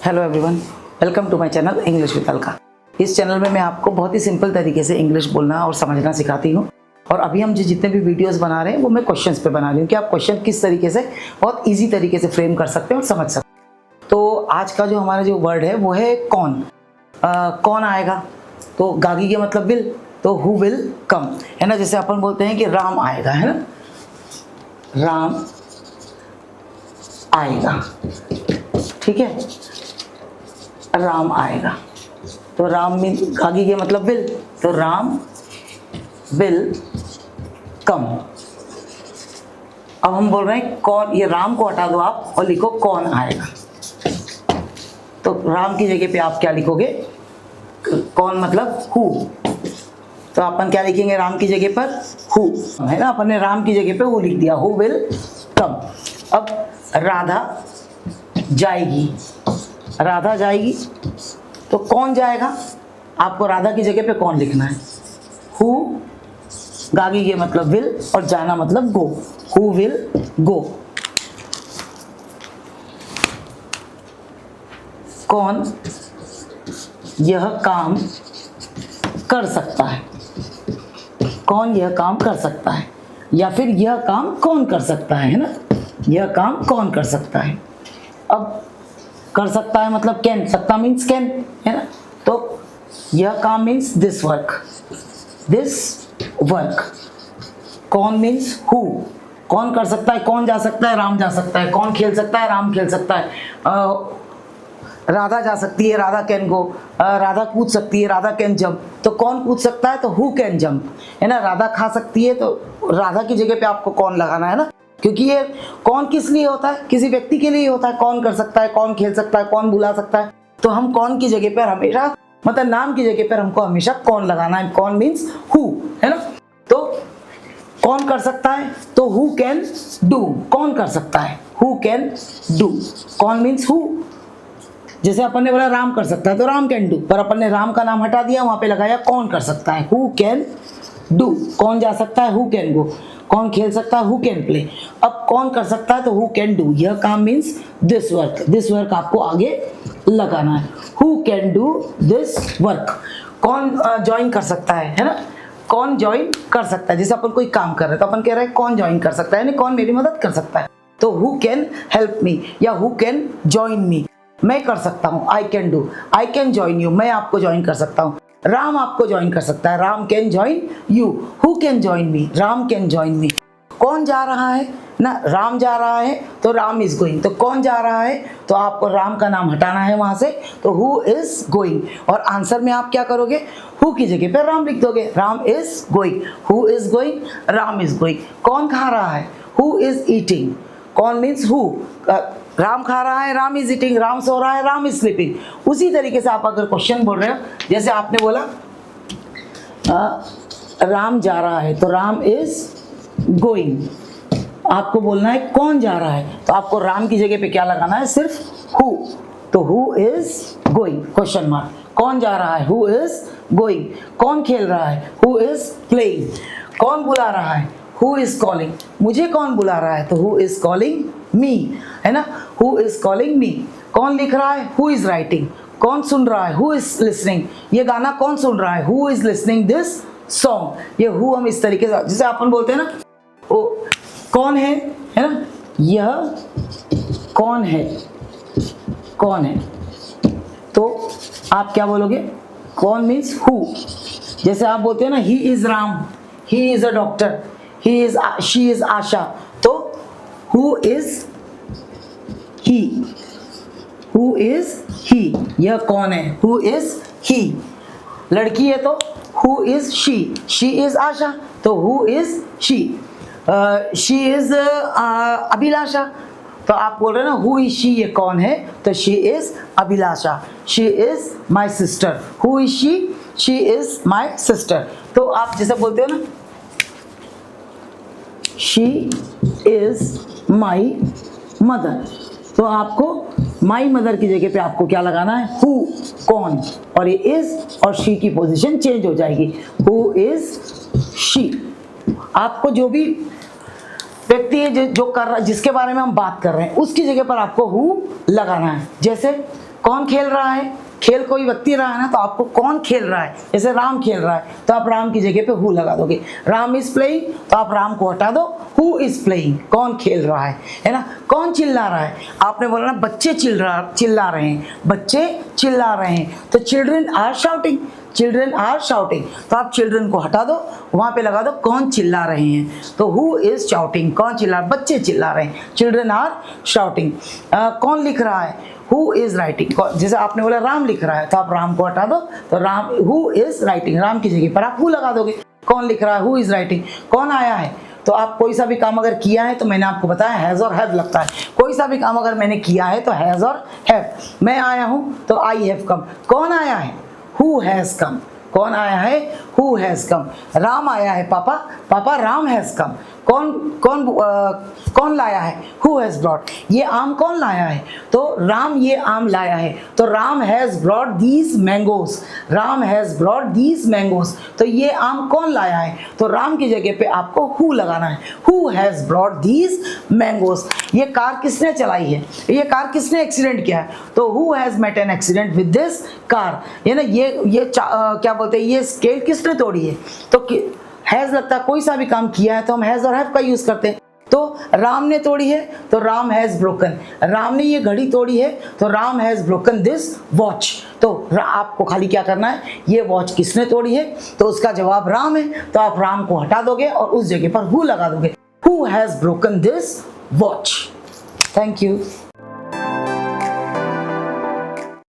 Hello everyone, welcome to my channel English with Alka. इस channel में मैं आपको बहुत ही सिंपल तरीके से इंग्लिश बोलना और समझना सिखाती हूँ। और अभी हम जितने भी वीडियोस बना रहे हैं वो मैं क्वेश्चंस पे बना रही हूँ कि आप क्वेश्चन किस तरीके से बहुत इजी तरीके से फ्रेम कर सकते हैं और समझ सकते हैं। तो आज का जो हमारा जो वर्ड है वो है कौन। कौन आएगा? तो गागी के मतलब विल, तो हु विल कम, है ना। जैसे अपन बोलते हैं कि राम आएगा, है ना, राम आएगा, ठीक है, राम आएगा। तो राम मीन गागी के मतलब विल, तो राम विल कम। अब हम बोल रहे हैं कौन, ये राम को हटा दो आप और लिखो कौन आएगा। तो राम की जगह पे आप क्या लिखोगे? कौन मतलब हु। तो अपन क्या लिखेंगे राम की जगह पर? हु, है ना। अपन ने राम की जगह पे हु लिख दिया, हु विल कम। अब राधा जाएगी, राधा जाएगी, तो कौन जाएगा? आपको राधा की जगह पे कौन लिखना है? हु, गागी के मतलब विल और जाना मतलब गो, हु विल गो। कौन यह काम कर सकता है? कौन यह काम कर सकता है, या फिर यह काम कौन कर सकता है ना। यह काम कौन कर सकता है। अब कर सकता है मतलब कैन, सकता मीन्स कैन, है ना। तो यह काम means this work, this work. कौन मीन्स हु, कौन कर सकता है, कौन जा सकता है, राम जा सकता है। कौन खेल सकता है, राम खेल सकता है। राधा जा सकती है, राधा कैन गो। राधा कूद सकती है, राधा कैन जंप। तो कौन कूद सकता है, तो हु कैन जंप, है ना। राधा खा सकती है, तो राधा की जगह पे आपको कौन लगाना है ना, क्योंकि ये कौन किस लिए होता है? किसी व्यक्ति के लिए होता है। कौन कर सकता है, कौन खेल सकता है, कौन बुला सकता है। तो हम कौन की जगह पर हमेशा, मतलब नाम की जगह पर हमको हमेशा कौन लगाना है। कौन मीन्स हु, है ना। तो कौन कर सकता है, तो हु कैन डू, कौन कर सकता है, हु कैन डू। कौन मीन्स हु। जैसे अपन ने बोला राम कर सकता है, तो राम कैन डू, पर अपन ने राम का नाम हटा दिया, वहां पे लगाया कौन कर सकता है, हु कैन डू। कौन जा सकता है, हु कैन गो। कौन खेल सकता है, हु कैन प्ले। अब कौन कर सकता है, तो हु कैन डू। यह काम means this work, this work आपको आगे लगाना है, who can do this work. कौन ज्वाइन कर सकता है ना। कौन ज्वाइन कर सकता है, जैसे अपन कोई काम कर रहे हैं तो अपन कह रहे हैं कौन ज्वाइन कर सकता है, यानी कौन मेरी मदद कर सकता है। तो हु कैन हेल्प मी, या हु कैन ज्वाइन मी। मैं कर सकता हूँ, I can do, I can join you, मैं आपको ज्वाइन कर सकता हूँ। राम आपको ज्वाइन कर सकता है, Ram can join you. Who can join me, Ram can join me. कौन जा रहा है ना, राम जा रहा है, तो राम इज गोइंग। तो कौन जा रहा है, तो आपको राम का नाम हटाना है वहां से, तो हु इज गोइंग। और आंसर में आप क्या करोगे, हु की जगह पे राम लिख दोगे, Ram is going, who is going, Ram is going. कौन खा रहा है, हु इज ईटिंग। कौन मीन्स हु, राम खा रहा है, राम इज ईटिंग, राम सो रहा है, राम इज स्लीपिंग। उसी तरीके से आप अगर क्वेश्चन बोल रहे हो, जैसे आपने बोला राम जा रहा है, तो राम इज गोइंग। आपको बोलना है कौन जा रहा है, तो आपको राम की जगह पे क्या लगाना है, सिर्फ हु। तो who is going, question mark. कौन जा रहा है, हु इज गोइंग। कौन खेल रहा है, हु इज प्लेइंग। कौन बुला रहा है, हु इज कॉलिंग। मुझे कौन बुला रहा है, तो हु इज कॉलिंग मी, है ना, हु इज कॉलिंग मी। कौन लिख रहा है, हु इज राइटिंग। कौन सुन रहा है, हु इज लिसनिंग। ये गाना कौन सुन रहा है, who is listening this song. ये हु हम इस तरीके से, जैसे अपन बोलते हैं ना, ओ कौन है ना, यह कौन है, कौन है। तो आप क्या बोलोगे, कौन मीन्स हु। जैसे आप बोलते हैं ना, he is Ram, he is a doctor, he is, she is Asha. तो who is he, who is he, यह कौन है, हु इज ही। लड़की है तो who is she is Asha, तो who is she is Abhilasha. तो आप बोल रहे हैं ना, हु इज शी, ये कौन है, तो she is Abhilasha, she is my sister. Who is she is my sister. तो आप जैसे बोलते हो ना, शी इज माई मदर, तो आपको माई मदर की जगह पे आपको क्या लगाना है, हु, कौन। और ये इज और शी की पोजीशन चेंज हो जाएगी, हु इज शी। आपको जो भी व्यक्ति है जो कर रहा, जिसके बारे में हम बात कर रहे हैं, उसकी जगह पर आपको हु लगाना है। जैसे कौन खेल रहा है, खेल कोई व्यक्ति रहा है ना, तो आपको कौन खेल रहा है, जैसे राम खेल रहा है तो आप राम की जगह पे हु लगा दोगे। राम इज प्लेइंग तो आप राम को हटा दो, हु इज प्लेइंग, कौन खेल रहा है ना। कौन चिल्ला रहा है, आपने बोला ना बच्चे चिल्ला रहे हैं, बच्चे चिल्ला रहे हैं, तो children are shouting, children are shouting, तो आप चिल्ड्रन को हटा दो, वहां पे लगा दो कौन चिल्ला रहे हैं, तो हु इज शाउटिंग, कौन चिल्ला, बच्चे चिल्ला रहे हैं, चिल्ड्रन आर शाउटिंग। कौन लिख रहा है, हु इज राइटिंग, जैसे आपने बोला राम लिख रहा है तो आप राम को हटा दो, तो Ram, who is writing, Ram की जगह पर आप हु लगा दोगे। कौन लिख रहा है, हु इज राइटिंग। कौन आया है, तो आप कोई सा भी काम अगर किया है तो मैंने आपको बताया हैज और हैव लगता है, कोई सा भी काम अगर मैंने किया है तो हैज और हैव। मैं आया हूं तो आई हैव कम। कौन आया है, हु हैज कम, कौन आया है, हु हैज कम। राम आया है, पापा, पापा राम हैज कम। कौन कौन कौन लाया है, हु हैज ब्रॉट। ये आम कौन लाया है, तो राम ये आम लाया है, तो Ram has brought these mangoes, Ram has brought these mangoes, तो ये आम कौन लाया है, तो राम की जगह पे आपको हु लगाना है, who has brought these mangoes. ये कार किसने चलाई है, ये कार किसने एक्सीडेंट किया है, तो who has met an accident with this car. ये ना ये क्या बोलते हैं, ये स्केल किसने तोड़ी है, तो हैज लगता है, कोई सा भी काम किया है तो हम हैज और हैव का यूज करते हैं। तो राम ने तोड़ी है तो राम हैज ब्रोकन, राम ने ये घड़ी तोड़ी है तो Ram has broken this watch. तो आपको खाली क्या करना है, ये वॉच किसने तोड़ी है, तो उसका जवाब राम है, तो आप राम को हटा दोगे और उस जगह पर हु लगा दोगे, who has broken this watch. Thank you.